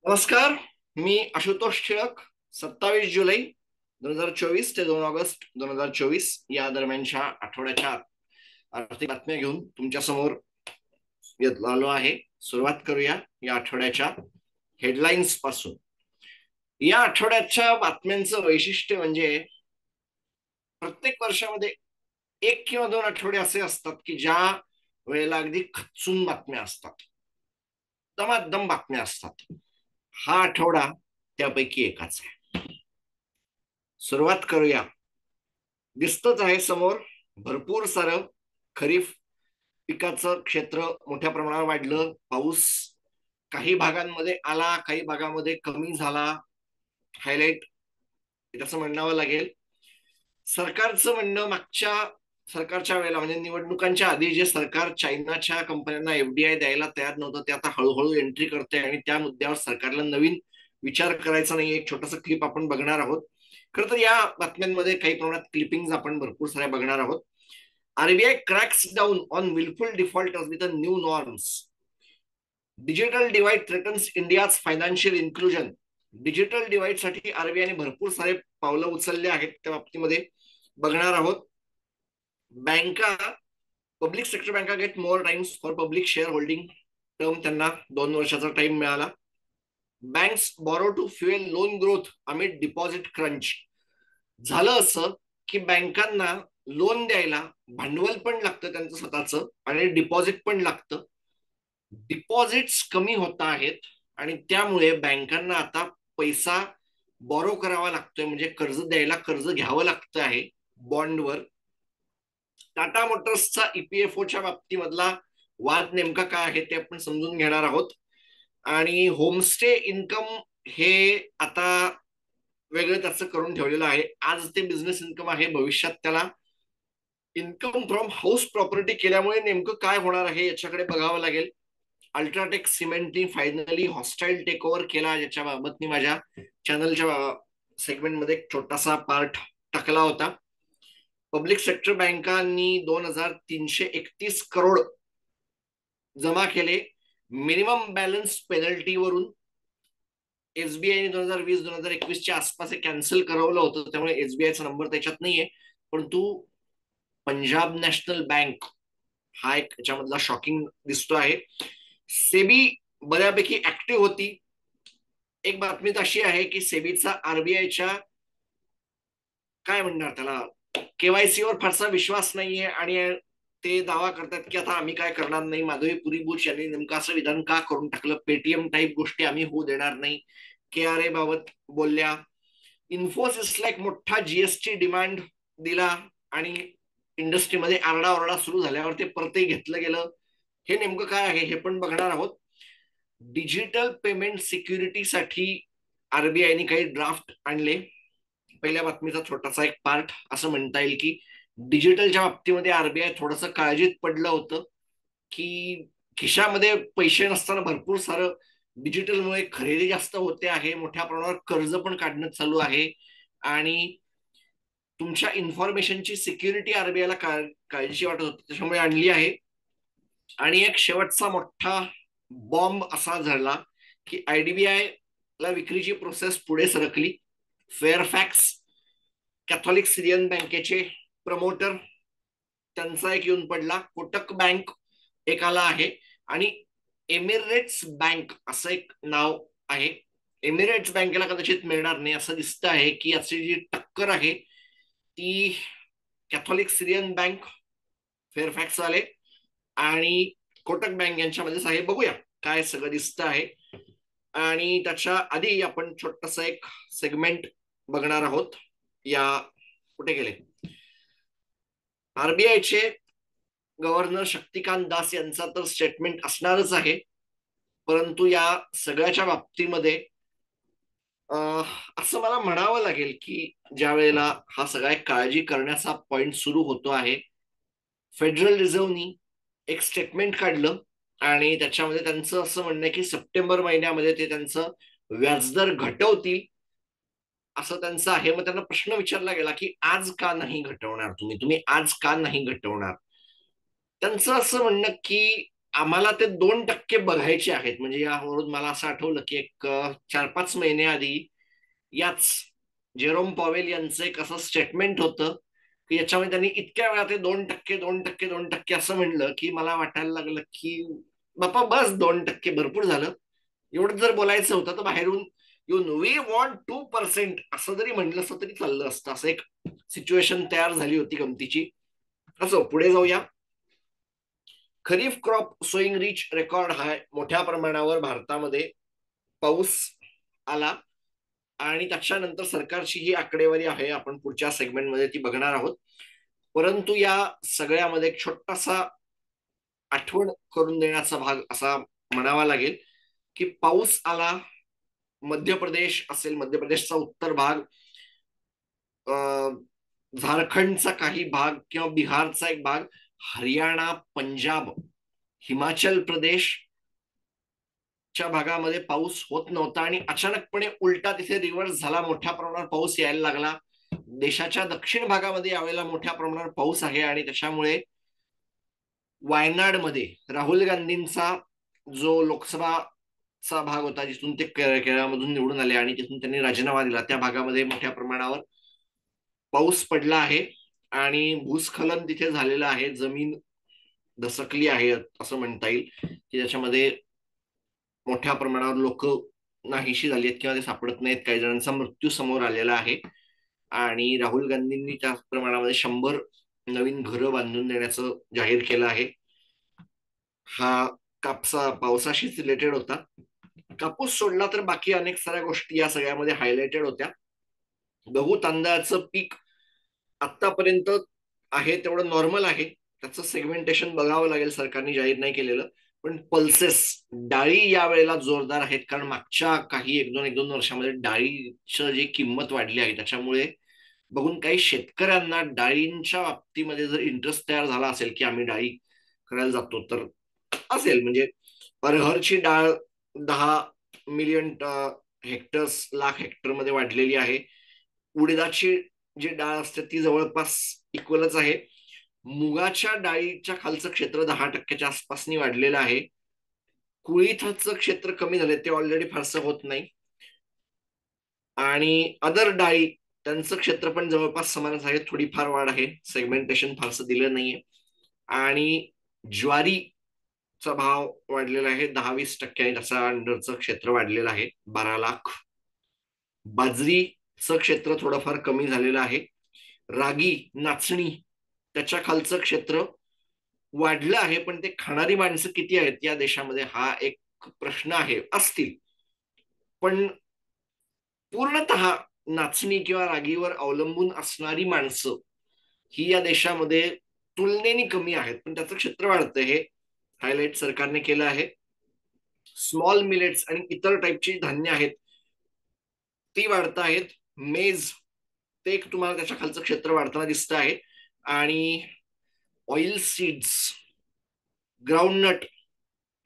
नमस्कार. मी आशुतोष टिळक. 27 जुलै 2024 ते 2 ऑगस्ट 2024 या दरम्यानच्या आठवड्याच्या आर्थिक बातम्या घेऊन तुमच्या समोर येत आलो आहे. सुरुवात करूया या आठवड्याच्या हेडलाईन्स पासून. या आठवड्याच्या बातम्यांचं वैशिष्ट्य म्हणजे प्रत्येक वर्षामध्ये एक किंवा दोन आठवडे असे असतात की ज्या वेळेला अगदी खचून बातम्या असतात, दमादम बातम्या असतात. हा आठवडा त्यापैकी एकाच आहे. सुरुवात करूया. दिसतच आहे समोर, भरपूर सारं खरीप पिकाचं क्षेत्र मोठ्या प्रमाणावर वाढलं. पाऊस काही भागांमध्ये आला, काही भागामध्ये कमी झाला. हायलाइट असं म्हणावं लागेल. सरकारचं म्हणणं मागच्या सरकारच्या वेळेला म्हणजे निवडणुकांच्या आधी जे सरकार चायनाच्या कंपन्यांना एफडीआय द्यायला तयार नव्हतं, ते आता हळूहळू एंट्री करते आणि त्या मुद्द्यावर सरकारला नवीन विचार करायचा नाही. एक छोटासा क्लिप आपण बघणार आहोत. खरं तर या बातम्यांमध्ये काही प्रमाणात क्लिपिंग आपण भरपूर साऱ्या बघणार आहोत. RBI cracks down on wilful defaulters with new norms. Digital divide threatens India's financial inclusion. Digital divide साठी आरबीआयने भरपूर सारे पावलं उचलले आहेत, त्या बाबतीमध्ये बघणार आहोत. बँका, पब्लिक सेक्टर बँका get more times for public share holding term. त्यांना 2 वर्षाचा टाइम मिळाला. Banks borrow to fuel loan growth amid deposit crunch. झालं असं की बँकांना लोन द्यायला भांडवल पण लागतं त्यांचं स्वतःचं आणि डिपॉझिट पण लागतं. डिपॉझिट्स कमी होत आहेत आणि त्यामुळे बँकांना आता पैसा बॉरो करावा लागतोय, म्हणजे कर्ज द्यायला कर्ज घ्यावं लागतं आहे बॉन्डवर. टाटा मोटर्सचा ईपीएफओच्या बाबतीमधला वाद नेमका काय आहे ते आपण समजून घेणार आहोत. आणि होमस्टे इन्कम हे आता वेगळं त्याचं करून ठेवलेलं आहे. आज ते बिझनेस इन्कम आहे, भविष्यात त्याला इन्कम फ्रॉम हाऊस प्रॉपर्टी केल्यामुळे नेमकं काय होणार आहे याच्याकडे बघावं लागेल. अल्ट्राटेक सिमेंटनी फायनली हॉस्टाईल टेक ओव्हर केला, ज्याच्या बाबत मी माझ्या चॅनलच्या सेगमेंटमध्ये एक छोटासा पार्ट टाकला होता. पब्लिक सेक्टर बँकांनी 2,331 करोड जमा केले मिनिमम बॅलन्स पेनल्टीवरून. एसबीआयने 2020-2021च्या आसपास कॅन्सल करवलं होतं, त्यामुळे एसबीआयचा नंबर त्याच्यात नाहीये. परंतु पंजाब नॅशनल बँक हा एक याच्यामधला शॉकिंग दिसतो आहे. सेबी बऱ्यापैकी ऍक्टिव्ह होती. एक बातमी अशी आहे की सेबीचा आरबीआयच्या काय म्हणणार त्याला केवायसीवर फारसा विश्वास नाहीये आणि ते दावा करतात की आता आम्ही काय करणार नाही. माधवी बुश यांनी नेमकं असं विधान का करून टाकलं. पेटीएम टाईप गोष्टी आम्ही होऊ देणार नाही. केआरए बाबत बोलल्या. इन्फोसिसला एक मोठा जीएसटी डिमांड दिला आणि इंडस्ट्रीमध्ये आरडाओरडा सुरू झाल्यावर ते परतही घेतलं गेलं. हे नेमकं काय आहे हे पण बघणार आहोत. डिजिटल पेमेंट सिक्युरिटीसाठी आरबीआयने काही ड्राफ्ट आणले. पहिल्या बातमीचा छोटासा एक पार्ट असं म्हणता येईल की डिजिटलच्या बाबतीमध्ये आरबीआय थोडंसं काळजीत पडलं होतं की खिशामध्ये पैसे नसताना भरपूर सारं डिजिटलमुळे खरेदी जास्त होते आहे, मोठ्या प्रमाणावर कर्ज पण काढणं चालू आहे आणि तुमच्या इन्फॉर्मेशनची सिक्युरिटी आरबीआयला काळजी वाटत होती, त्याच्यामुळे आणली आहे. आणि एक शेवटचा मोठा बॉम्ब असा झाला की आयडीबीआय ला विक्रीची प्रोसेस पुढे सरकली. फेअरफॅक्स कॅथॉलिक सिरियन बँकेचे प्रमोटर त्यांचा एक येऊन पडला. कोटक बँक एक आला आहे आणि एमिरेट्स बँक असं एक नाव आहे. एमिरेट्स बँकेला कदाचित मिळणार नाही असं दिसतं आहे की याची जी टक्कर आहे ती कॅथॉलिक सिरियन बँक, फेअरफॅक्स वाले आणि कोटक बँक यांच्यामध्येच आहे. बघूया काय सगळं दिसतं आहे. आणि त्याच्या आधी आपण छोटस एक सेगमेंट बघणार आहोत. या कुठे गेले आरबीआयचे गव्हर्नर शक्तिकांत दास यांचा तर स्टेटमेंट असणारच आहे. परंतु या सगळ्याच्या बाबतीमध्ये असं मला म्हणावं लागेल की ज्या वेळेला हा सगळा काळजी करण्याचा पॉइंट सुरू होतो आहे, फेडरल रिझर्व्हनी एक स्टेटमेंट काढलं आणि त्याच्यामध्ये त्यांचं असं म्हणणं आहे की सप्टेंबर महिन्यामध्ये ते त्यांचं व्याजदर घटवतील असं त्यांचं आहे. मग त्यांना प्रश्न विचारला गेला की आज का नाही घटवणार तुम्ही तुम्ही आज का नाही घटवणार. त्यांचं असं म्हणणं की आम्हाला ते 2% बघायचे आहेत. म्हणजे यावरून मला असं आठवलं की एक 4-5 महिने आधी याच जेरोम पॉवेल यांचं एक असं स्टेटमेंट होतं की याच्यामध्ये त्यांनी इतक्या वेळा ते 2%, 2%, 2% असं म्हणलं की मला वाटायला लागलं की बापा बस 2% भरपूर झालं. एवढं जर बोलायचं होतं तर बाहेरून येऊन वी वॉन्ट 2% असं जरी म्हटलं असतं तरी चाललं असतं. असं एक सिच्युएशन तयार झाली होती गमतीची. असो, पुढे जाऊया. खरीफ क्रॉप सोईंग रिच रेकॉर्ड हाय. मोठ्या प्रमाणावर भारतामध्ये पाऊस आला आणि त्याच्यानंतर सरकारची जी आकडेवारी आहे आपण पुढच्या सेगमेंटमध्ये ती बघणार आहोत. परंतु या सगळ्यामध्ये एक छोटासा आठवण करून देण्याचा भाग असा म्हणावा लागेल की पाऊस आला. मध्य प्रदेश असेल, मध्य प्रदेशचा उत्तर भाग, झारखंडचा काही भाग किंवा बिहारचा एक भाग, हरियाणा, पंजाब, हिमाचल प्रदेश च्या भागामध्ये पाऊस होत नव्हता आणि अचानकपणे उलटा तिथे रिव्हर्स झाला. मोठ्या प्रमाणात पाऊस यायला लागला. देशाच्या दक्षिण भागामध्ये यावेळेला मोठ्या प्रमाणात पाऊस आहे आणि त्याच्यामुळे वायनाडमध्ये राहुल गांधींचा जो लोकसभाचा भाग होता जिथून ते केरळमधून निवडून आले आणि तिथून त्यांनी राजीनामा दिला, त्या भागामध्ये मोठ्या प्रमाणावर पाऊस पडला आहे आणि भूस्खलन तिथे झालेलं आहे. जमीन दसकली आहे असं म्हणता येईल की त्याच्यामध्ये मोठ्या प्रमाणावर लोक नाहीशी झाली आहेत किंवा ते सापडत नाहीत. काही जणांचा मृत्यू समोर आलेला आहे आणि राहुल गांधींनी त्या प्रमाणामध्ये 100 नवीन घरं बांधून देण्याचं जाहीर केलं आहे. हा पावसाशीच रिलेटेड होता. कापूस सोडला तर बाकी अनेक साऱ्या गोष्टी या सगळ्यामध्ये हायलाइटेड होत्या. गहू तांदळाचं पीक आतापर्यंत आहे तेवढं नॉर्मल आहे. त्याचं सेगमेंटेशन बघावं लागेल, सरकारने जाहीर नाही केलेलं. पण पल्सेस डाळी या वेळेला जोरदार आहेत कारण मागच्या काही एक दोन वर्षामध्ये डाळीचं जी किंमत वाढली आहे त्याच्यामुळे बघून काही शेतकऱ्यांना डाळींच्या बाबतीमध्ये जर इंटरेस्ट तयार झाला असेल की आम्ही डाळी करायला जातो तर असेल. म्हणजे अरहरची डाळ 10 मिलियन हेक्टर्स, लाख हेक्टर मध्ये वाढलेली आहे. उडदाची जी डाळ असते ती जवळपास इक्वलच आहे. मुगाच्या डाळीच्या खालचं क्षेत्र 10%च्या आसपासनी वाढलेलं आहे. कुळीथाचं क्षेत्र कमी झाले, ते ऑलरेडी फारसं होत नाही. आणि अदर डाळी त्यांचं क्षेत्र पण जवळपास समानच आहे. थोडीफार वाढ आहे, सेगमेंटेशन फारसं दिलं नाहीये. आणि ज्वारीचा भाव वाढलेला आहे 10-20%. त्याचा अंडरचं क्षेत्र वाढलेलं आहे 12 लाख. बाजरीचं क्षेत्र थोडंफार कमी झालेलं आहे. रागी, नाचणी त्याच्या खालचं क्षेत्र वाढलं आहे. पण ते खाणारी माणसं किती आहेत या देशामध्ये हा एक प्रश्न आहे. असतील पण पूर्णतः नाचणी किंवा रागीवर अवलंबून असणारी माणसं ही या देशामध्ये तुलनेने कमी आहेत. पण त्याचं क्षेत्र वाढतं हे हायलाइट सरकारने केलं आहे. स्मॉल मिलेट्स आणि इतर टाईपची धान्य आहेत ती वाढत आहेत. मेज ते एक तुम्हाला त्याच्या खालचं क्षेत्र वाढताना दिसतं आहे. आणि ऑइल सीड्स, ग्राउंडनट,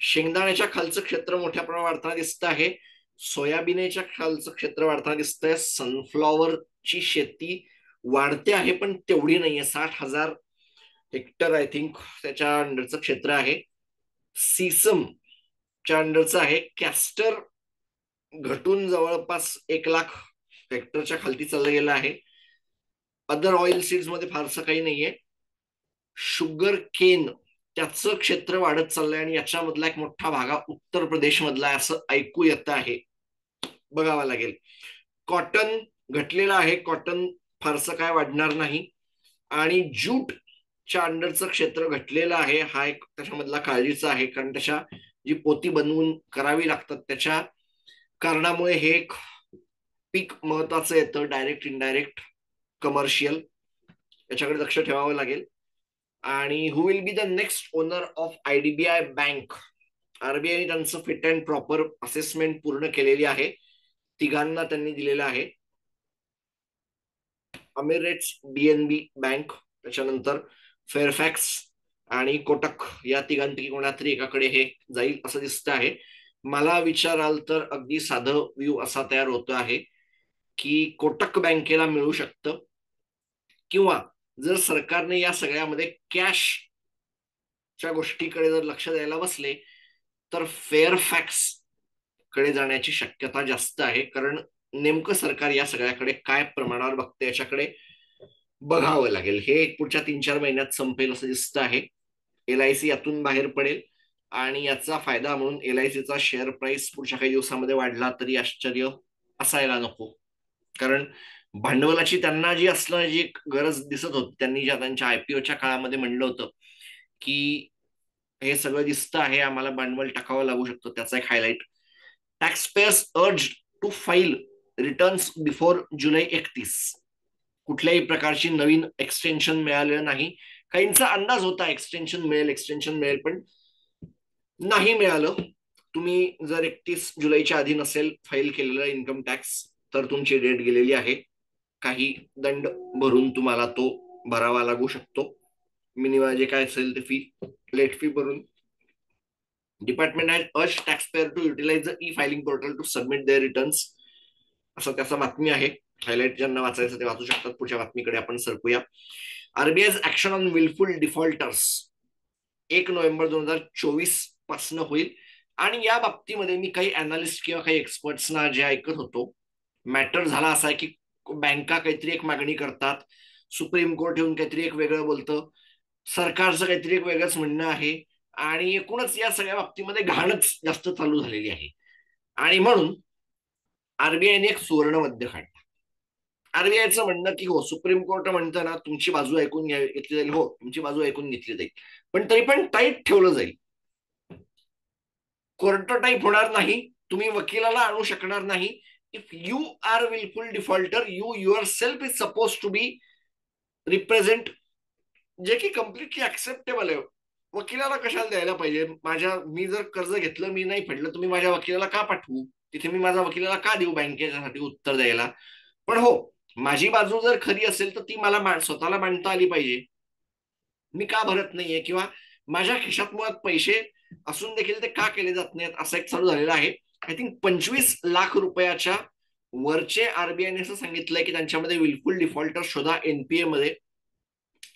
शेंगदाण्याच्या खालचं क्षेत्र मोठ्या प्रमाणात वाढताना दिसतं आहे. सोयाबीनच्या खालचं क्षेत्र वाढताना दिसतंय. सनफ्लॉवरची शेती वाढते आहे पण तेवढी नाहीये. 60,000 हेक्टर आय थिंक त्याच्या अंडरचं क्षेत्र आहे. सीसमच्या अंडरचं आहे. कॅस्टर घटून जवळपास 1 लाख हेक्टरच्या खालती चाललं गेलं आहे. अदर ऑइल सीड्स मध्ये फारसं काही नाहीये. शुगर केन त्याचं क्षेत्र वाढत चाललंय आणि याच्यामधला एक मोठा भाग उत्तर प्रदेश मधला आहे असं ऐकू येत आहे. बघावं लागेल. कॉटन घटलेलं आहे. कॉटन फारसं काय वाढणार नाही. आणि ज्यूटच्या अंडरचं क्षेत्र घटलेलं आहे. हा एक त्याच्यामधला काळजीचा आहे कारण त्याच्या जी पोती बनवून करावी लागतात त्याच्या कारणामुळे हे एक पीक महत्वाचं येतं. डायरेक्ट इनडायरेक्ट कमर्शियल याच्याकडे लक्ष ठेवावं लागेल. आणि who will be the next owner of IDBI bank. RBI त्यांचं फिट अँड प्रॉपर असेसमेंट पूर्ण केलेली आहे. तिघांना त्यांनी दिलेलं आहे. अमिरेट्स, DNB बँक, त्याच्यानंतर फेअरफॅक्स आणि कोटक या तिघांपैकी कोणातरी एकाकडे हे जाईल असं दिसतं आहे. मला विचाराल तर अगदी साधं व्ह्यू असा तयार होतो आहे की कोटक बँकेला मिळू शकतं किंवा जर सरकारने या सगळ्यामध्ये कॅश च्या गोष्टीकडे जर लक्ष द्यायला बसले तर फेअर फॅक्ट्स कडे जाण्याची शक्यता जास्त आहे, कारण नेमकं सरकार या सगळ्याकडे काय प्रमाणावर बघते याच्याकडे बघावं लागेल. हे पुढच्या 3-4 महिन्यात संपेल असं दिसतं आहे. LIC यातून बाहेर पडेल आणि याचा फायदा म्हणून LICचा शेअर प्राइस पुढच्या काही दिवसामध्ये वाढला तरी आश्चर्य असायला नको. कारण भांडवलाची त्यांना जी असणं जी गरज दिसत होती, त्यांनी ज्या त्यांच्या IPOच्या काळामध्ये म्हणलं होतं की हे सगळं दिसतं आहे, आम्हाला भांडवल टाकावं लागू शकतं, त्याचा एक highlight. Taxpayers urged to file returns before July 31. कुठल्याही प्रकारची नवीन एक्सटेन्शन मिळालेलं नाही. काहींचा अंदाज होता एक्सटेन्शन मिळेल, पण नाही मिळालं. तुम्ही जर 31 जुलैच्या आधी नसेल फाईल केलेलं इन्कम टॅक्स तर तुमची डेट गेलेली आहे. काही दंड भरून तुम्हाला तो भरावा लागू शकतो. मिनिमम जे काय असेल ते फी, लेट फी भरून. Department has urged taxpayer to utilize the e-filing portal to submit their returns, असं त्याचा बातमी आहे. हायलाइट ज्यांना वाचायचं ते वाचू शकतात. पुढच्या बातमीकडे आपण सरकूया. RBI's action on wilful defaulters 1 November 2024 पासून होईल. आणि या बाबतीमध्ये मी काही अनालिस्ट किंवा काही एक्सपर्ट्सना जे ऐकत होतो, मॅटर झाला असा आहे की बँका काहीतरी एक मागणी करतात, सुप्रीम कोर्ट येऊन काहीतरी एक वेगळं बोलतं, सरकारचं काहीतरी एक वेगळंच म्हणणं आहे आणि एकूणच या सगळ्या बाबतीमध्ये घाणच जास्त चालू झालेली आहे. आणि म्हणून RBIने एक सुवर्ण मध्य काढला. RBIचं म्हणणं की हो, सुप्रीम कोर्ट म्हणतं ना तुमची बाजू ऐकून घेतली जाईल, हो तुमची बाजू ऐकून घेतली जाईल, पण तरी पण टाईट ठेवलं जाईल. कोर्ट टाईप होणार नाही, तुम्ही वकिलाला आणू शकणार नाही. If you are wilful defaulter, you yourself is suppose to be represent, जे की कम्प्लिटली ऍक्सेप्टेबल आहे. वकिलाला कशाला द्यायला पाहिजे? मी जर कर्ज घेतलं, मी नाही फेडलं, तुम्ही माझ्या वकिलाला का पाठवू? तिथे मी माझ्या वकिलाला का देऊ बँकेच्यासाठी उत्तर द्यायला? पण हो, माझी बाजू जर खरी असेल तर ती मला स्वतःला मांडता आली पाहिजे. मी का भरत नाहीये किंवा माझ्या खिशात मुळात पैसे असून देखील ते का केले जात नाहीत, असं एक चालू झालेलं आहे. आय थिंक 25 लाख रुपयाच्या वरचे RBIने असं सांगितलंय की त्यांच्यामध्ये विलफुल डिफॉल्टर शोधा NPA मध्ये.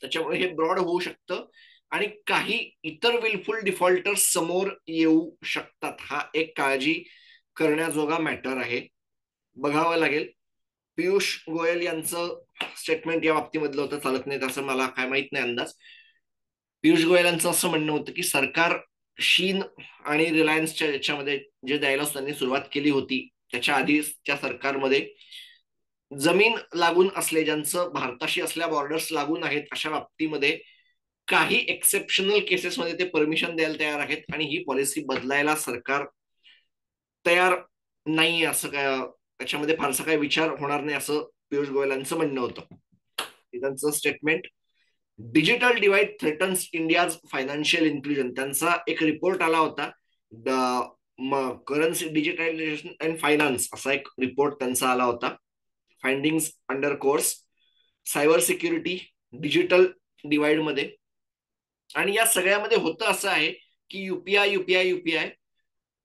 त्याच्यामुळे हे ब्रॉड होऊ शकतं आणि काही इतर विलफुल डिफॉल्टर समोर येऊ शकतात. हा एक काळजी करण्याजोगा मॅटर आहे, बघावं लागेल. पियुष गोयल यांचं स्टेटमेंट या बाबतीमधलं होतं, चालत नाही असं मला काय माहित नाही अंदाज. पियुष गोयल यांचं असं म्हणणं होतं की सरकार शीन आणि रिलायन्सच्या याच्यामध्ये जे द्यायला त्यांनी सुरुवात केली होती त्याच्या आधीच्या सरकारमध्ये जमीन लागून असले, ज्यांचं भारताशी असल्या बॉर्डर्स लागून आहेत, अशा बाबतीमध्ये काही एक्सेप्शनल केसेसमध्ये ते परमिशन द्यायला तयार आहेत आणि ही पॉलिसी बदलायला सरकार तयार नाही, असं काय त्याच्यामध्ये फारसा काही विचार होणार नाही असं पियुष गोयल यांचं म्हणणं होतं. त्यांचं statement. Digital divide threatens India's financial inclusion, त्यांचा एक रिपोर्ट आला होता, करन्सी डिजिटलायझेशन अँड फायनान्स असा एक रिपोर्ट त्यांचा आला होता. Findings under course cyber security digital divide मध्ये. आणि या सगळ्यामध्ये होतं असं आहे की युपीआय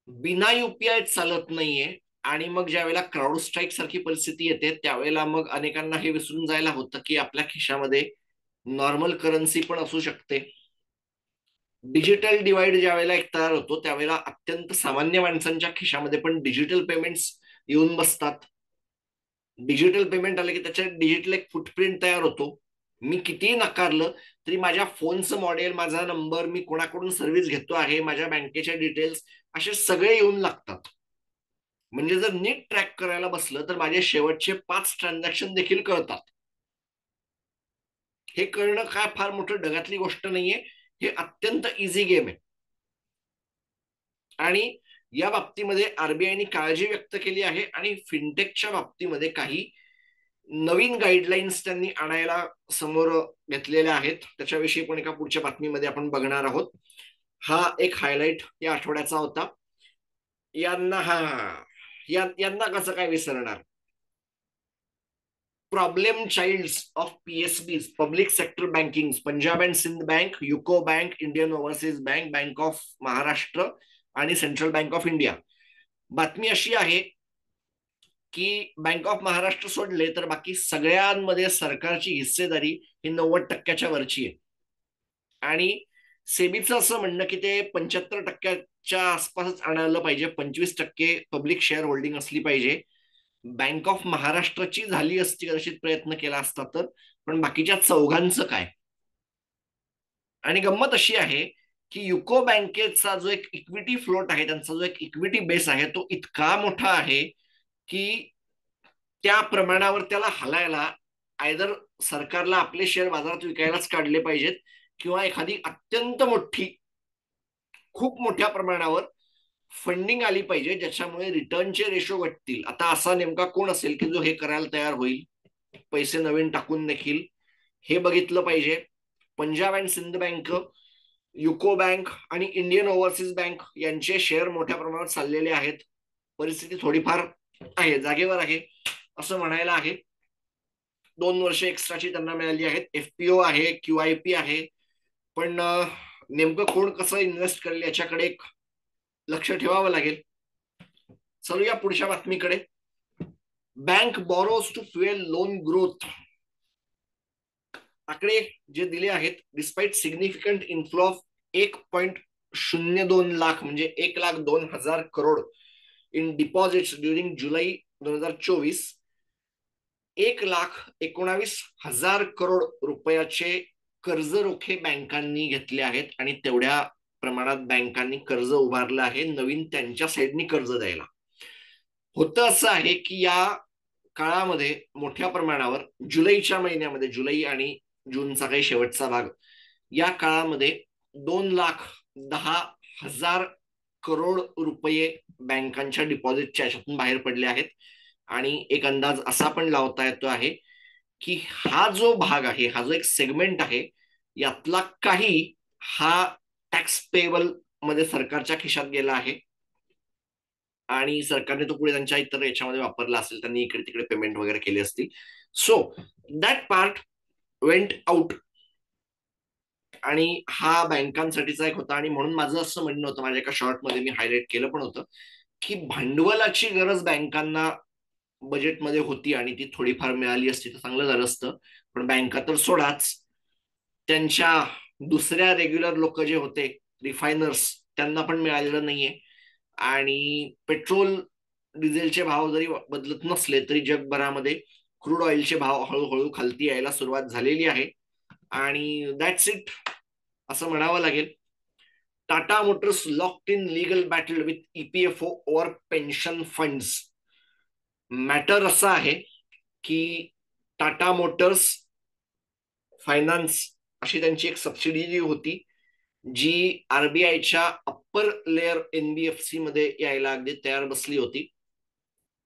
बिना UPI चालत नाहीये. आणि मग ज्या वेळेला क्राऊड स्ट्राईक सारखी परिस्थिती येते त्यावेळेला मग अनेकांना हे विसरून जायला होतं की आपल्या खिशामध्ये नॉर्मल करन्सी पण असू शकते. डिजिटल डिवाइड ज्या वेळेला एक तयार होतो त्यावेळेला अत्यंत सामान्य माणसांच्या खिशामध्ये पण डिजिटल पेमेंट्स येऊन बसतात. डिजिटल पेमेंट आलं की त्याच्या डिजिटल एक फुटप्रिंट तयार होतो. मी कितीही नाकारलं तरी माझ्या फोनचं मॉडेल, माझा नंबर, मी कोणाकडून सर्व्हिस घेतो आहे, माझ्या बँकेच्या डिटेल्स असे सगळे येऊन लागतात. म्हणजे जर नीट ट्रॅक करायला बसलं तर माझे शेवटचे 5 ट्रान्झॅक्शन देखील कळतात. हे कळणं काय फार मोठं ढगातली गोष्ट नाहीये, हे अत्यंत इझी गेम आहे. आणि या बाबतीमध्ये RBIने काळजी व्यक्त केली आहे आणि फिनटेकच्या बाबतीमध्ये काही नवीन गाईडलाईन्स त्यांनी आणायला समोर घेतलेल्या आहेत. त्याच्याविषयी पण एका पुढच्या बातमीमध्ये आपण बघणार आहोत. हा एक हायलाइट या आठवड्याचा होता. यांना कसं काय विसरणार? Problem childs of PSB public sector banking, Punjab and Sind bank, UCO bank, Indian overseas bank, bank of Maharashtra आणि सेंट्रल बँक ऑफ इंडिया. बातमी अशी आहे की बँक ऑफ महाराष्ट्र सोडले तर बाकी सगळ्यांमध्ये सरकारची हिस्सेदारी ही 90% वरची आहे. आणि सेबीचं असं म्हणणं की ते 75% आसपासच आणायला पाहिजे, 25% पब्लिक शेअर होल्डिंग असली पाहिजे. बँक ऑफ महाराष्ट्राची झाली असती कदाचित प्रयत्न केला असता तर, पण बाकीच्या चौघांचं काय. आणि गंमत अशी आहे की युको बँकेचा जो एक इक्विटी फ्लोट आहे, त्यांचा जो एक इक्विटी बेस आहे, तो इतका मोठा आहे की त्या प्रमाणावर त्याला हलायला आयदर सरकारला आपले शेअर बाजारात विकायलाच काढले पाहिजेत, किंवा एखादी अत्यंत मोठी, खूप मोठ्या प्रमाणावर फंडिंग आली पाहिजे, ज्याच्यामुळे रिटर्नचे रेशो घटतील. आता असा नेमका कोण असेल की जो हे करायला तयार होईल, पैसे नवीन टाकून देखील, हे बघितलं पाहिजे. Punjab and Sind bank, UCO bank आणि इंडियन ओव्हरसीज बँक यांचे शेअर मोठ्या प्रमाणात चाललेले आहेत. परिस्थिती थोडीफार आहे, जागेवर आहे असं म्हणायला आहे. 2 वर्ष एक्स्ट्राची त्यांना मिळाली आहेत. एफपीओ आहे, क्यूआयपी आहे, पण नेमकं कोण कसं इन्व्हेस्ट करेल याच्याकडे एक लक्ष ठेवावं लागेल. चलूया पुढच्या बातमीकडे. Bank borrows to fuel loan growth. आकडे जे दिले आहेत, despite significant inflow of 1.02 lakh म्हणजे 1,02,000 crore in deposits during July 2024, 1,19,000 crore रुपयाचे कर्ज रोखे बँकांनी घेतले आहेत, आणि तेवढ्या प्रमाणात बँकांनी कर्ज उभारलं आहे नवीन त्यांच्या साईडनी कर्ज द्यायला. होतं असं आहे की या काळामध्ये मोठ्या प्रमाणावर जुलैच्या महिन्यामध्ये, जुलै आणि जूनचा काही शेवटचा भाग, या काळामध्ये 2,10,000 करोड रुपये बँकांच्या डिपॉझिटच्या याच्यातून बाहेर पडले आहेत. आणि एक अंदाज असा पण लावता येतो आहे की हा जो भाग आहे, हा जो एक सेगमेंट आहे, यातला काही हा टॅक्स पेबल मध्ये सरकारच्या खिशात गेला आहे, आणि सरकारने तो पुढे त्यांच्या इतर याच्यामध्ये वापरला असेल, त्यांनी इकडे तिकडे पेमेंट वगैरे केले असतील. So that part went out, आणि हा बँकांसाठीचा एक होता. आणि म्हणून माझं असं म्हणणं होतं, माझ्या एका शॉर्टमध्ये मी हायलाइट केलं पण होतं, की भांडवलाची गरज बँकांना बजेटमध्ये होती, आणि ती थोडीफार मिळाली असती तर चांगलं झालं असतं. पण बँका तर सोडाच, त्यांच्या दुसऱ्या रेग्युलर लोक जे होते, रिफायनर्स, त्यांना पण मिळालेलं नाहीये. आणि पेट्रोल डिझेलचे भाव जरी बदलत नसले तरी जगभरामध्ये क्रूड ऑइलचे भाव हळूहळू खालती यायला सुरुवात झालेली आहे. आणि दॅट्स इट असं म्हणावं लागेल. Tata Motors locked in legal battle with EPFO over pension funds. Matter असं आहे की टाटा मोटर्स फायनान्स अशी त्यांची एक सबसिडी होती, जी आरबीआयच्या अप्पर लेअर एनबीएफसी मध्ये यायला अगदी तयार बसली होती.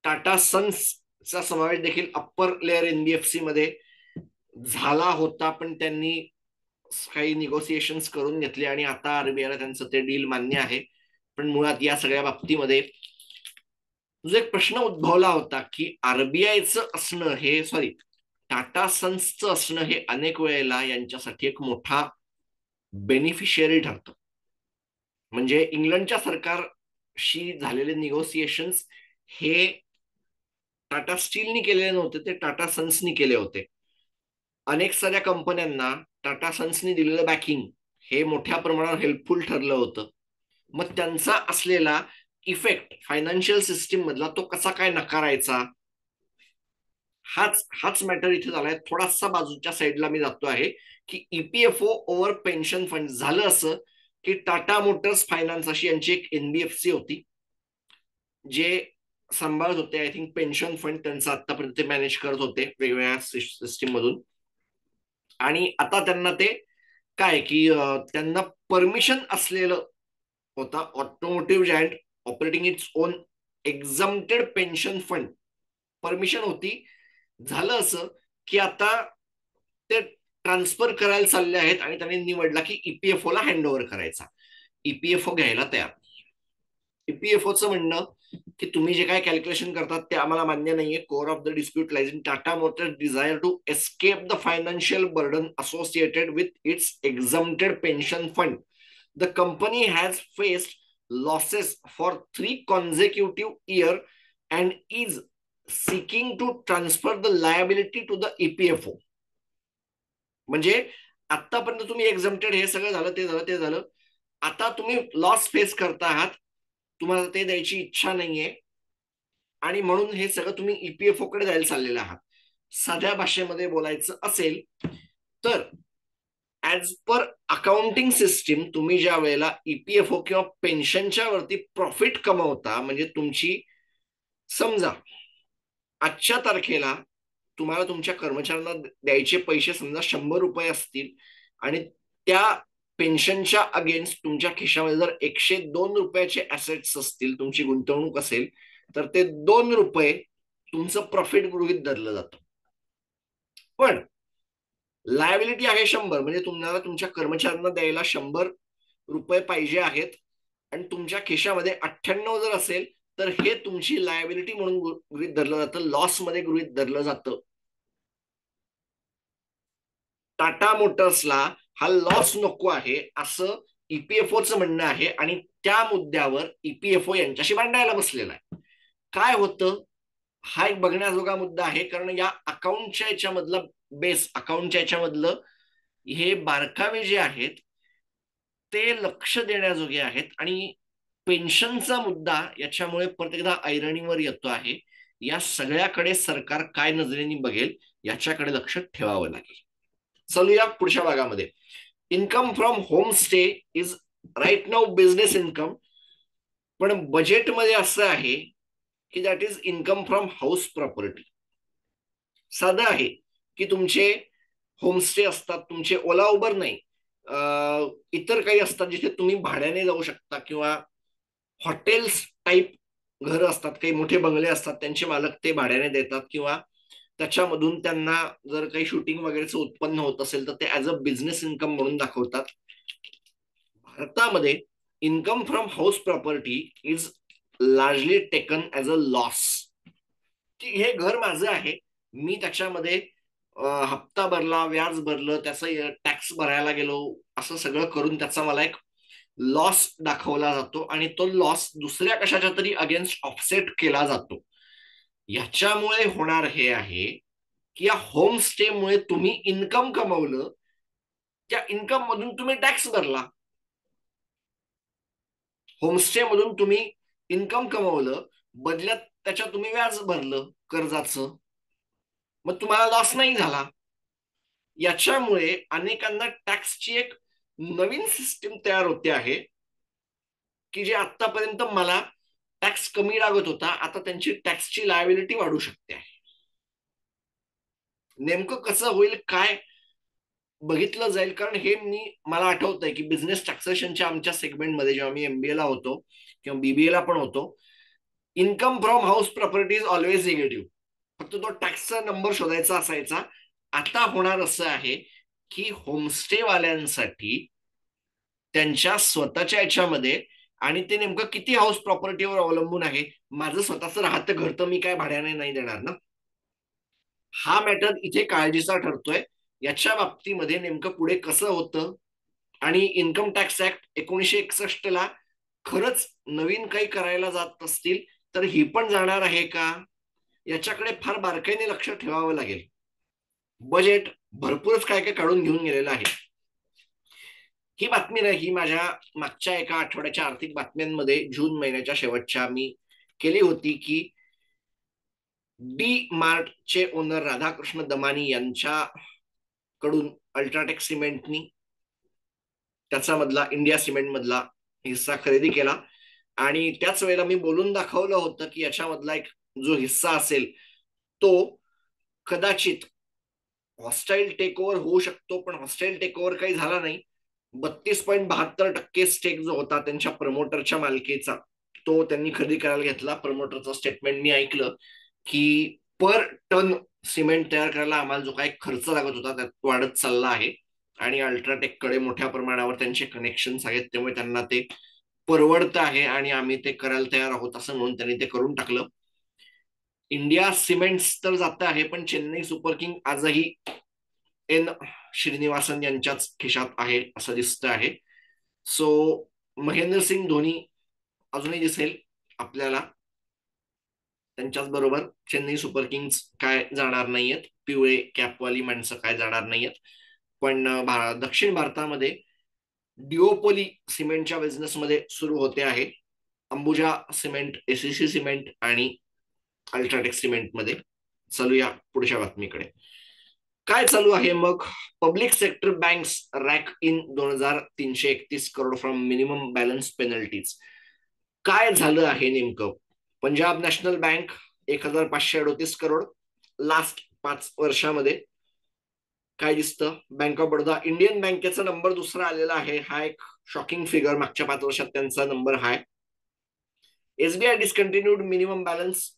टाटा सन्सचा समावेश देखील अप्पर लेअर एनबीएफसी मध्ये झाला होता, पण त्यांनी काही निगोसिएशन्स करून घेतले, आणि आता आरबीआयला त्यांचं ते डील मान्य आहे. पण मुळात या सगळ्या बाबतीमध्ये जो एक प्रश्न उद्भवला होता की आरबीआयचं असणं हे, सॉरी, टाटा सन्सचं असणं हे अनेक वेळेला यांच्यासाठी एक मोठा बेनिफिशियरी ठरतं. म्हणजे इंग्लंडच्या सरकारशी झालेले निगोसिएशन्स हे टाटा स्टीलनी केलेले नव्हते, ते टाटा सन्सनी केले होते. अनेक साऱ्या कंपन्यांना टाटा सन्सनी दिलेलं बॅकिंग हे मोठ्या प्रमाणावर हेल्पफुल ठरलं होतं. मग त्यांचा असलेला इफेक्ट फायनान्शियल सिस्टीम मधला तो कसा काय नकारायचा, हाच मॅटर इथे झालाय. थोडासा बाजूच्या साईडला मी जातो आहे की ईपीएफओ ओव्हर पेन्शन फंड. झालं असं की टाटा मोटर्स फायनान्स अशी यांची एक एनबीएफसी होती, जे सांभाळत होते आय थिंक पेन्शन फंड त्यांचा आतापर्यंत ते मॅनेज करत होते वेगवेगळ्या सिस्टीम मधून. आणि आता त्यांना ते काय की त्यांना परमिशन असलेलं होता, automotive giant operating its own exempted pension fund permission होती. झालं असं की आता ते ट्रान्सफर करायला चालले आहेत, आणि त्यांनी निवडला की ईपीएफओ ला हँड करायचा. ईपीएफओ घ्यायला तयार. ईपीएफओचं म्हणणं की तुम्ही जे काय कॅल्क्युलेशन करतात ते आम्हाला मान्य नाहीये. Core of the dispute lies in Tata motors desire to escape the financial burden associated with its exempted pension fund. The company has faced losses for 3 consecutive years and is seeking to transfer the liability to the EPFO. म्हणजे आतापर्यंत तुम्ही exempted, हे सगळं झालं, ते झालं, ते झालं. आता तुम्ही लॉस फेस करता आहात, तुम्हाला ते द्यायची इच्छा नाहीये, आणि म्हणून हे सगळं तुम्ही ईपीएफओ कडे जायला चाललेलं आहात. साध्या भाषेमध्ये बोलायचं असेल तर ऍज पर अकाउंटिंग सिस्टीम, तुम्ही ज्या वेळेला ईपीएफओ किंवा पेन्शनच्या वरती प्रॉफिट कमवता, म्हणजे तुमची, समजा आजच्या तारखेला तुम्हाला तुमच्या कर्मचाऱ्यांना द्यायचे पैसे समजा 100 रुपये असतील, आणि त्या पेन्शनच्या अगेन्स्ट तुमच्या खिशामध्ये जर 102 रुपयाचे ऍसेट्स असतील, तुमची गुंतवणूक असेल, तर ते 2 रुपये तुमचं प्रॉफिट गृहीत धरलं जातं. पण लायबिलिटी आहे 100, म्हणजे तुम्हाला तुमच्या कर्मचाऱ्यांना द्यायला 100 रुपये पाहिजे आहेत, आणि तुमच्या खिशामध्ये 98 जर असेल, तर हे तुमची लायबिलिटी म्हणून गृहीत धरलं जातं, लॉस मध्ये गृहीत धरलं जातं. टाटा मोटर्सला हा लॉस नको आहे असं ईपीएफओचं म्हणणं आहे, आणि त्या मुद्द्यावर ईपीएफओ यांच्याशी भांडायला बसलेला आहे. काय होतं, हा एक बघण्याजोगा मुद्दा आहे, कारण या अकाउंटच्या याच्यामधला बेस, अकाउंटच्या याच्यामधलं हे बारकावे जे आहेत ते लक्ष देण्याजोगे आहेत. आणि पेन्शनचा मुद्दा याच्यामुळे परत एकदा ऐरणीवर येतो आहे. या सगळ्याकडे सरकार काय नजरेने बघेल याच्याकडे लक्ष ठेवावं लागेल. चलूया पुढच्या भागामध्ये. Income from home stay is right now business income, पण बजेटमध्ये असं आहे की that is income from house property. साधं आहे की तुमचे होमस्टे असतात, तुमचे ओला उबर नाही, इतर काही असतात जिथे तुम्ही भाड्याने जाऊ शकता, किंवा हॉटेल्स टाईप घर असतात, काही मोठे बंगले असतात, त्यांचे मालक ते भाड्याने देतात, किंवा त्याच्यामधून त्यांना जर काही शूटिंग वगैरेचं उत्पन्न होत असेल तर ते ऍज अ बिझनेस इन्कम म्हणून दाखवतात. भारतामध्ये income from house property is largely taken as a loss, की हे घर माझं आहे, मी त्याच्यामध्ये हप्ता भरला, व्याज भरलं, त्याचं टॅक्स भरायला गेलो, असं सगळं करून त्याचा मला एक लॉस दाखवला जातो, आणि तो लॉस दुसऱ्या कशाच्या तरी अगेन्स्ट ऑफसेट केला जातो. याच्यामुळे होणार हे आहे की या होमस्टेमुळे तुम्ही इन्कम कमवलं, त्या इन्कम मधून तुम्ही टॅक्स भरला. होमस्टे मधून तुम्ही इन्कम कमवलं, बदल्यात त्याच्या तुम्ही व्याज भरलं कर्जाचं, मग तुम्हाला लॉस नाही झाला. याच्यामुळे अनेकांना टॅक्सची एक नवीन सिस्टीम तयार होते आहे, की जे आतापर्यंत मला टॅक्स कमी लागत होता, आता त्यांची टॅक्सची लायबिलिटी वाढू शकते आहे. नेमकं कसं होईल, काय बघितलं जाईल, कारण हे मला आठवतंय की बिझनेस टॅक्सेशनच्या आमच्या सेगमेंटमध्ये जेव्हा मी एमबीए ला होतो किंवा बीबीए ला पण होतो, income from house property is always negative, फक्त तो टॅक्सचा नंबर शोधायचा असायचा. आता होणार असं आहे की होमस्टे वाल्यांसाठी त्यांच्या स्वतःच्या याच्यामध्ये, आणि ते नेमकं किती हाऊस प्रॉपर्टीवर अवलंबून आहे, माझं स्वतःच राहतं घर तर मी काय भाड्याने नाही देणार ना, हा मॅटर इथे काळजीचा ठरतोय. याच्या बाबतीमध्ये नेमकं पुढे कसं होतं, आणि इन्कम टॅक्स ऍक्ट 1961 ला खरंच नवीन काही करायला जात असतील तर ही पण जाणार आहे का, याच्याकडे फार बारकाईने लक्ष ठेवावं लागेल. बजेट भरपूरच काय काय काढून घेऊन गेलेलं आहे. ही बातमी नाही, ही माझ्या मागच्या एका आठवड्याच्या आर्थिक बातम्यांमध्ये जून महिन्याच्या शेवटच्या मी केली होती, की डी मार्टचे ओनर राधाकृष्ण दमानी यांच्याकडून अल्ट्राटेक सिमेंटनी त्याचा मधला इंडिया सिमेंट मधला हिस्सा खरेदी केला, आणि त्याच वेळेला मी बोलून दाखवलं होतं की याच्यामधला एक जो हिस्सा असेल तो कदाचित हॉस्टाईल टेक ओव्हर होऊ शकतो, पण हॉस्टाईल टेक ओव्हर काही झाला नाही. 32.72% स्टेक जो होता त्यांच्या प्रमोटरच्या मालकीचा, तो त्यांनी खरेदी करायला घेतला. प्रमोटरचं स्टेटमेंट मी ऐकलं की पर टन सिमेंट तयार करायला आम्हाला जो काही खर्च लागत होता त्यात वाढत चालला आहे, आणि अल्ट्राटेक कडे मोठ्या प्रमाणावर त्यांचे कनेक्शन आहेत, त्यामुळे त्यांना ते परवडतं आहे, आणि आम्ही ते करायला तयार आहोत असं म्हणून त्यांनी ते करून टाकलं. इंडिया सिमेंट्स तर जात आहे, पण चेन्नई सुपर किंग आजही एन श्रीनिवासन यांच्याच खिशात आहे असं दिसतं आहे. सो महेंद्रसिंग धोनी अजूनही दिसेल आपल्याला, त्यांच्याच बरोबर चेन्नई सुपर किंग्स काय जाणार नाहीयेत, पिवळे कॅपवाली माणसं काय जाणार नाहीयेत. पण दक्षिण भारतामध्ये डिओपोली सिमेंटच्या बिझनेसमध्ये सुरू होते आहे. अंबुजा सिमेंट, एसीसी सिमेंट आणि अल्ट्राटेक सिमेंट मध्ये. चालूया पुढच्या बातमीकडे. काय चालू आहे मग? Public sector banks rack in 2,331 crore from minimum balance penalties. काय झालं आहे नेमकं? Punjab national bank 1,538 crore last 5 वर्षामध्ये. काय दिसतं? बँक ऑफ बडोदा, इंडियन बँकेचा नंबर दुसरा आलेला आहे. हा एक शॉकिंग फिगर. मागच्या 5 वर्षात त्यांचा नंबर हाय. SBI discontinued minimum balance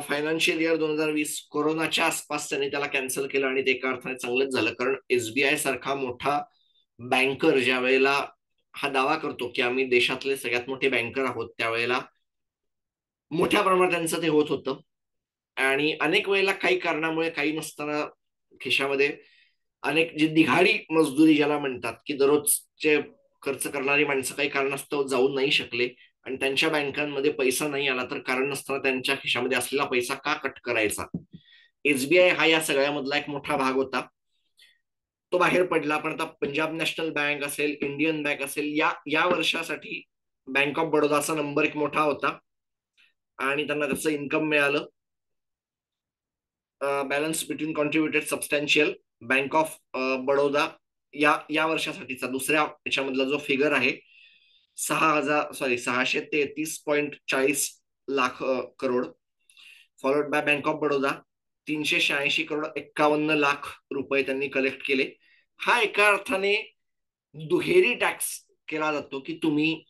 financial year 2020. कोरोनाच्या आसपास त्यांनी त्याला कॅन्सल केलं आणि ते एका अर्थाने चांगलंच झालं, कारण एसबीआय सारखा मोठा बँकर ज्या वेळेला हा दावा करतो की आम्ही देशातले सगळ्यात मोठे बँकर आहोत, त्यावेळेला मोठ्या प्रमाणात त्यांचं ते होत होतं. आणि अनेक वेळेला काही कारणामुळे, काही नसताना खिशामध्ये अनेक जी दिघाडी मजदुरी ज्याला म्हणतात, की दररोजचे खर्च करणारी माणसं काही कारणास्तव जाऊ नाही शकले आणि त्यांच्या बँकांमध्ये पैसा नाही आला, तर कारण नसताना त्यांच्या खिशामध्ये असलेला पैसा का कट करायचा? एसबीआय हा या सगळ्यामधला एक मोठा भाग होता. तो बाहेर पडला. पण आता पंजाब नॅशनल बँक असेल, इंडियन बँक असेल, या वर्षासाठी बँक ऑफ बडोदाचा नंबर एक मोठा होता आणि त्यांना त्याचं इन्कम मिळालं. Balance between contributed substantial. Bank of Baroda या वर्षासाठीचा दुसऱ्या याच्यामधला जो फिगर आहे 6,633.40 crore. Followed by bank of Baroda 386 crore 51 lakh रुपये त्यांनी कलेक्ट केले. हा एका अर्थाने दुहेरी टॅक्स केला जातो की तुम्ही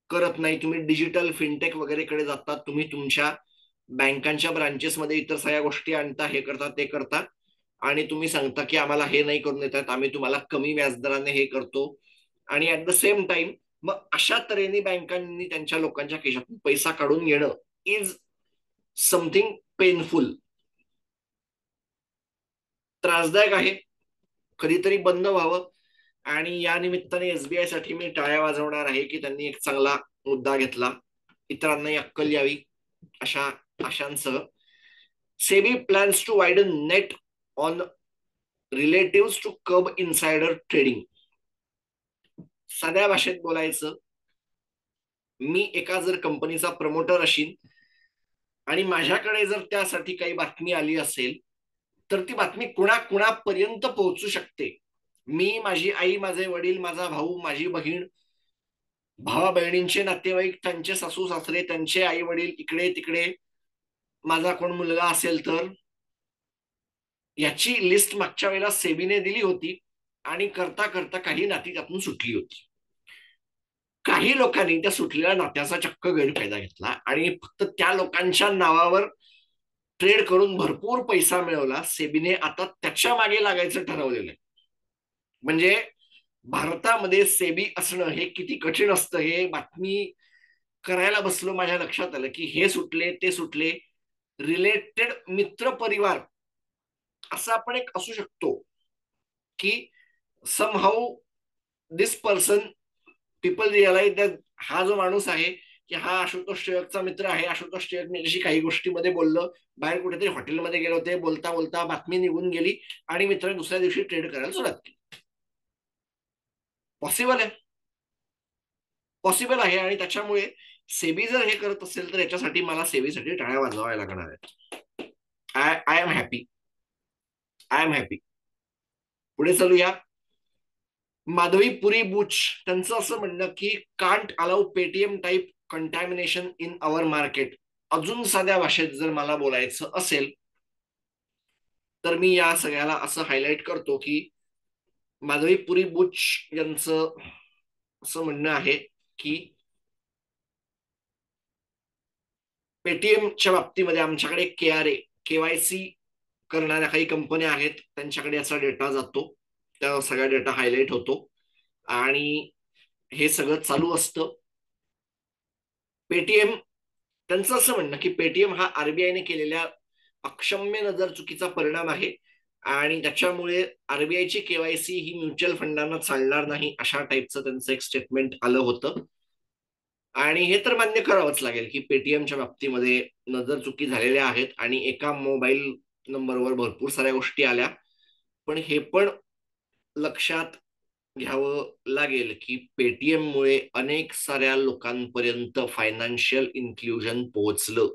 करत नाही, तुम्ही डिजिटल फिनटेक वगैरे कडे जातात, तुम्ही तुमच्या बँकांच्या ब्रांचेसमध्ये इतर सगळ्या गोष्टी आणता, हे करता ते करता, आणि तुम्ही सांगता की आम्हाला हे नाही करून देतात, आम्ही तुम्हाला कमी व्याजदराने हे करतो. आणि ऍट द सेम टाइम मग अशा तऱ्हेने बँकांनी त्यांच्या लोकांच्या खिशातून पैसा काढून घेणं इज समथिंग पेनफुल. त्रासदायक आहे. कधीतरी बंद व्हावं. आणि या निमित्ताने एसबीआय साठी मी टाळ्या वाजवणार आहे की त्यांनी एक चांगला मुद्दा घेतला, इतरांनाही अक्कल यावी अशा आशांसह. SEBI plans to widen net on relative to curb insider trading. साध्या भाषेत बोलायचं, मी एका जर कंपनीचा प्रमोटर असेल आणि माझ्याकडे जर त्यासाठी काही बातमी आली असेल, तर ती बातमी कुणापर्यंत पोहोचू शकते. मी, माझी आई, माझे वडील, माझा भाऊ, माझी बहीण, भावा बहिणींचे नातेवाईक, त्यांचे सासू सासरे, त्यांचे आई वडील, इकडे तिकडे माझा कोण मुलगा असेल तर, याची लिस्ट मागच्या वेळेला सेबीने दिली होती आणि करता करता काही नाती त्यातून सुटली होती. काही लोकांनी त्या सुटलेल्या नात्याचा चक्क गैरफायदा घेतला आणि फक्त त्या लोकांच्या नावावर ट्रेड करून भरपूर पैसा मिळवला. सेबीने आता त्याच्या मागे लागायचं ठरवलेलं आहे. म्हणजे भारतामध्ये सेबी असणं हे किती कठीण असतं हे बातमी करायला बसलो, माझ्या लक्षात आलं की हे सुटले ते सुटले. रिलेटेड मित्र परिवार असा आपण एक असू शकतो की somehow this person, people realise that हा जो माणूस आहे की हा आशुतोष टिळकचा मित्र आहे, आशुतोष टिळक माझ्याशी काही गोष्टीमध्ये बोललं, बाहेर कुठेतरी हॉटेलमध्ये गेलो होते, बोलता बोलता बातमी निघून गेली आणि मित्रांनी दुसऱ्या दिवशी ट्रेड करायला सुरुवात केली. पॉसिबल आहे, पॉसिबल आहे. आणि त्याच्यामुळे सेबी जर हे करत असेल तर याच्यासाठी मला सेबीसाठी टाळ्या वाजवायला लागणार आहेत. I am happy, I am happy. पुढे चालूया. माधवी पुरी बुच त्यांचं असं म्हणणं की can't allow Paytm type contamination in our market. अजून साध्या भाषेत जर मला बोलायचं असेल तर मी या सगळ्याला असं हायलाइट करतो की माधवी पुरी बुच यांचं असं म्हणणं आहे की पेटीएमच्या बाबतीमध्ये आमच्याकडे केआरए, केवायसी करणाऱ्या काही कंपन्या आहेत, त्यांच्याकडे याचा डेटा जातो, त्या सगळ्या डेटा हायलाइट होतो आणि हे सगळं चालू असतं. पेटीएम, त्यांचं असं म्हणणं की पेटीएम हा आरबीआयने केलेल्या अक्षम्य नजर चुकीचा परिणाम आहे आणि त्याच्यामुळे आरबीआयची केवायसी ही म्युच्युअल फंडांना चालणार नाही, अशा टाईपचं त्यांचं एक स्टेटमेंट आलं होतं. आणि हे तर मान्य करावंच लागेल की पेटीएमच्या बाबतीमध्ये नजर चुकी झालेल्या आहेत आणि एका मोबाईल नंबरवर भरपूर साऱ्या गोष्टी आल्या. पण हे पण लक्षात घ्यावं लागेल की पेटीएम मुळे अनेक साऱ्या लोकांपर्यंत फायनान्शियल इन्क्लुजन पोहोचलं.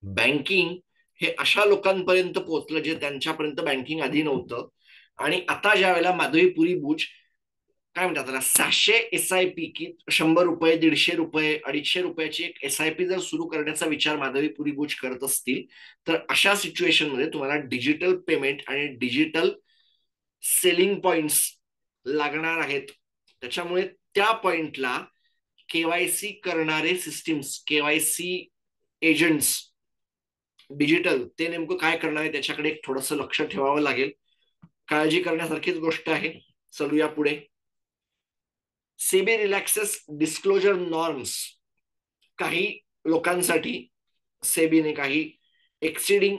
बँकिंग हे अशा लोकांपर्यंत पोहोचलं जे त्यांच्यापर्यंत बँकिंग आधी नव्हतं. आणि आता ज्या वेळेला माधवीपुरी बुच काय म्हणतात त्याला 600 SIP की 100 रुपये, 150 रुपये, 250 रुपयाची एक SIP जर सुरू करण्याचा विचार माधवीपुरी बुच करत असतील तर अशा सिच्युएशन मध्ये तुम्हाला डिजिटल पेमेंट आणि डिजिटल सेलिंग पॉइंट्स लागणार आहेत. त्याच्यामुळे त्या पॉइंटला केवायसी करणारे सिस्टीम्स, केवायसी एजंट्स डिजिटल ते नेमकं काय करणार आहे त्याच्याकडे थोडस लक्ष ठेवावं लागेल. काळजी करण्यासारखीच गोष्ट आहे. चलूया पुढे. SEBI relaxes disclosure norms. काही लोकांसाठी सेबीने काही exceeding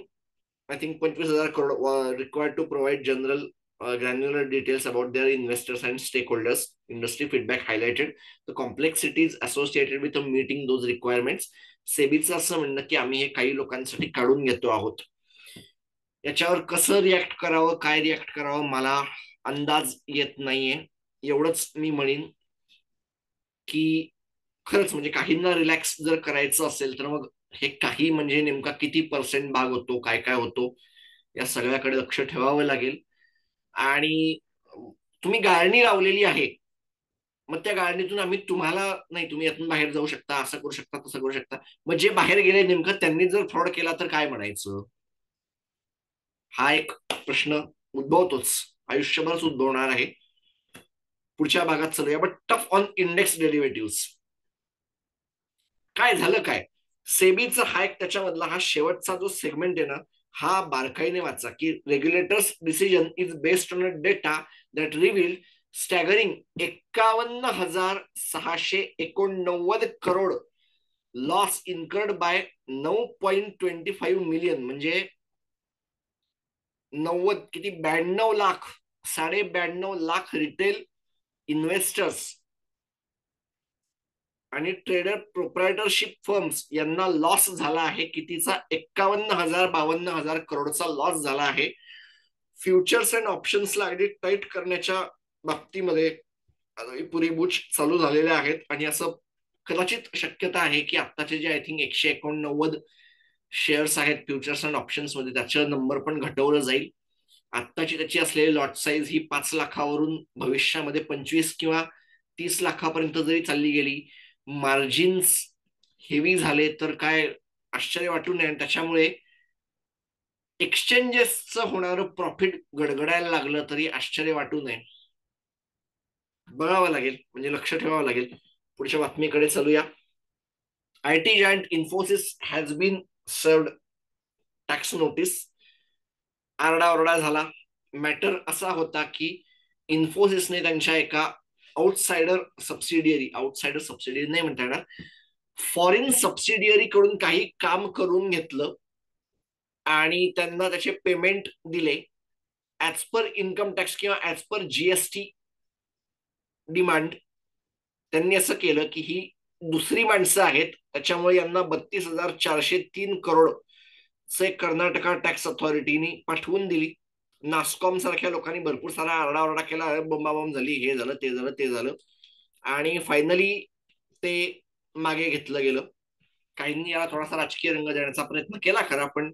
I think 25,000 crore required to provide general granular details about their investors and stakeholders. Industry feedback highlighted the complexities associated with meeting those requirements. सेबीचं असं म्हणणं की आम्ही हे काही लोकांसाठी काढून घेतो आहोत. याच्यावर कसं रिॲक्ट करावं, काय रिॲक्ट करावं मला अंदाज येत नाहीये. एवढंच मी म्हणेन की खरंच म्हणजे काहींना रिलॅक्स जर करायचं असेल तर मग हे काही म्हणजे नेमका किती पर्सेंट भाग होतो, काय काय होतो, या सगळ्याकडे लक्ष ठेवावं लागेल. आणि तुम्ही गाळणी लावलेली आहे, मग त्या गाळणीतून आम्ही तुम्हाला नाही, तुम्ही यातून बाहेर जाऊ शकता, असं करू शकता, तसं करू शकता. मग जे बाहेर गेले नेमकं त्यांनी जर फ्रॉड केला तर काय म्हणायचं? हा एक प्रश्न उद्भवतोच, आयुष्यभरच उद्भवणार आहे. पुढच्या भागात चलूया. But tough on index derivative. काय झालं काय? सेबीचा हा एक त्याच्यामधला हा शेवटचा जो सेगमेंट आहे ना, हा बारकाईने वाचा की regulator's decision is based on a data that reveal staggering 51,689 crore loss incurred by 9.25 million, म्हणजे 90 किती 92 लाख, 92.5 लाख रिटेल इन्व्हेस्टर्स आणि ट्रेडर प्रोप्रायटरशिप फर्म्स यांना लॉस झाला आहे. कितीचा? 51,000-52,000 करोडचा लॉस झाला आहे. फ्युचर्स अँड ऑप्शन्सला अगदी टाईट करण्याच्या बाबतीमध्ये पुरी बुच चालू झालेले आहेत. आणि असं कदाचित शक्यता आहे की आत्ताचे जे आय थिंक 189 शेअर्स आहेत फ्युचर्स अँड ऑप्शन्स मध्ये, त्याचा नंबर पण घटवलं जाईल. आत्ताची त्याची असलेली लॉट साईज ही 5 लाखावरून भविष्यामध्ये 25 किंवा 30 लाखापर्यंत जरी चालली गेली, मार्जिन्स हेवी झाले तर काय आश्चर्य वाटू नये. त्याच्यामुळे एक्सचेंजेसचं होणारं प्रॉफिट गडगडायला लागलं तरी आश्चर्य वाटू नये. बघावं लागेल, म्हणजे लक्ष ठेवावं लागेल. पुढच्या बातमीकडे चालूया. IT giant Infosys has been served tax notice. आरडाओरडा झाला. मॅटर असा होता की इन्फोसिसने त्यांच्या एका आउटसाइडर सबसिडियरी नाही म्हणता येणार, फॉरेन सबसिडियरी कडून काही काम करून घेतलं आणि त्यांना त्याचे पेमेंट दिले ऍज पर इन्कम टॅक्स किंवा ऍज पर जीएसटी डिमांड. त्यांनी असं केलं की ही दुसरी माणसं आहेत, त्याच्यामुळे यांना 32,403 करोड कर्नाटका टॅक्स अथॉरिटीनी पाठवून दिली. नास्कॉम सारख्या लोकांनी भरपूर सारा आरडाओरडा केला, बोंबाबोंब झाली, हे झालं, ते झालं, ते झालं, आणि फायनली ते मागे घेतलं गेलं. काहींनी याला थोडासा राजकीय रंग देण्याचा प्रयत्न केला खरा, पण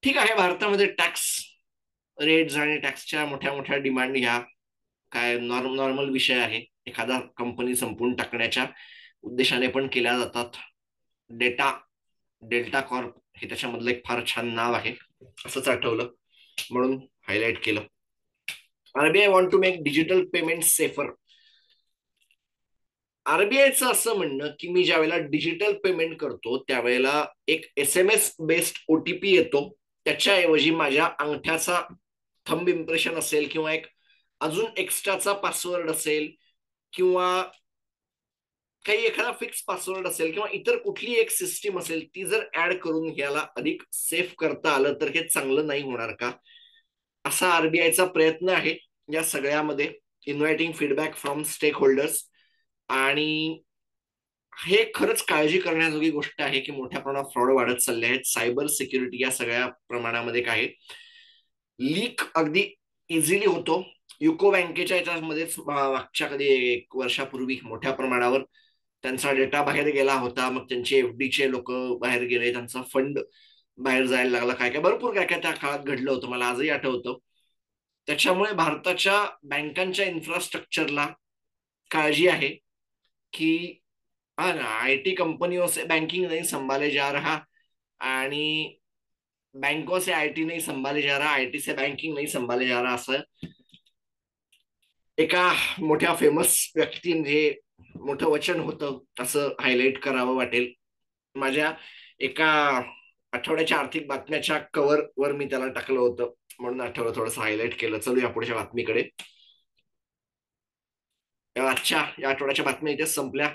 ठीक आहे. भारतामध्ये टॅक्स रेट्स आणि टॅक्सच्या मोठ्या मोठ्या डिमांड ह्या काय नॉर्मल विषय आहे. एखादा कंपनी संपून टाकण्याच्या उद्देशाने पण केल्या जातात. डेल्टा कॉर्प हे त्याच्यामधलं एक फार छान नाव आहे, असंच आठवलं म्हणून हायलाइट केलं. RBI want to make digital payment safer. आरबीआयचं असं म्हणणं की मी ज्या वेळेला डिजिटल पेमेंट करतो त्यावेळेला एक SMS बेस्ड OTP येतो, त्याच्याऐवजी माझ्या अंगठ्याचा थंब इम्प्रेशन असेल किंवा एक अजून एक्स्ट्राचा पासवर्ड असेल किंवा काही एखादा फिक्स पासवर्ड असेल किंवा इतर कुठली एक सिस्टीम असेल, ती जर ऍड करून याला अधिक सेफ करता आलं तर हे चांगलं नाही होणार का, असा आरबीआयचा प्रयत्न आहे या सगळ्यामध्ये. Inviting feedback from stakeholders. आणि हे खरंच काळजी करण्याजोगी गोष्ट आहे की मोठ्या प्रमाणात फ्रॉड वाढत चालले आहेत. सायबर सिक्युरिटी या सगळ्या प्रमाणामध्ये काय लीक अगदी इझिली होतो. युको बँकेच्या याच्यामध्येच मागच्या कधी 1 वर्षापूर्वी मोठ्या प्रमाणावर त्यांचा डेटा बाहेर गेला होता. मग त्यांचे एफडीचे लोक बाहेर गेले, त्यांचा फंड बाहेर जायला लागला, काय काय भरपूर काय काय त्या काळात घडलं होतं, मला आजही आठवतं. त्याच्यामुळे भारताच्या बँकांच्या इन्फ्रास्ट्रक्चरला काळजी आहे की हाँ ना, आईटी कंपनियों से बैंकिंग नहीं संभाले जा रहा, आणि बँको से आयटी नाही संभाले जा रहा, आयटी से बँकिंग नाही संभाले जा रहा, असं एका मोठ्या फेमस व्यक्ती म्हणजे मोठं वचन होतं, असं हायलाइट करावं वाटेल. माझ्या एका आठवड्याच्या आर्थिक बातम्याच्या कव्हर वर मी त्याला टाकलं होतं, म्हणून आठवलं, थोडंसं हायलाइट केलं. चलूया पुढच्या बातमीकडे. आजच्या या आठवड्याच्या बातम्या इथेच संपल्या.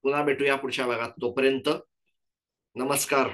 पुन्हा भेटूया पुढच्या भागात. तोपर्यंत नमस्कार.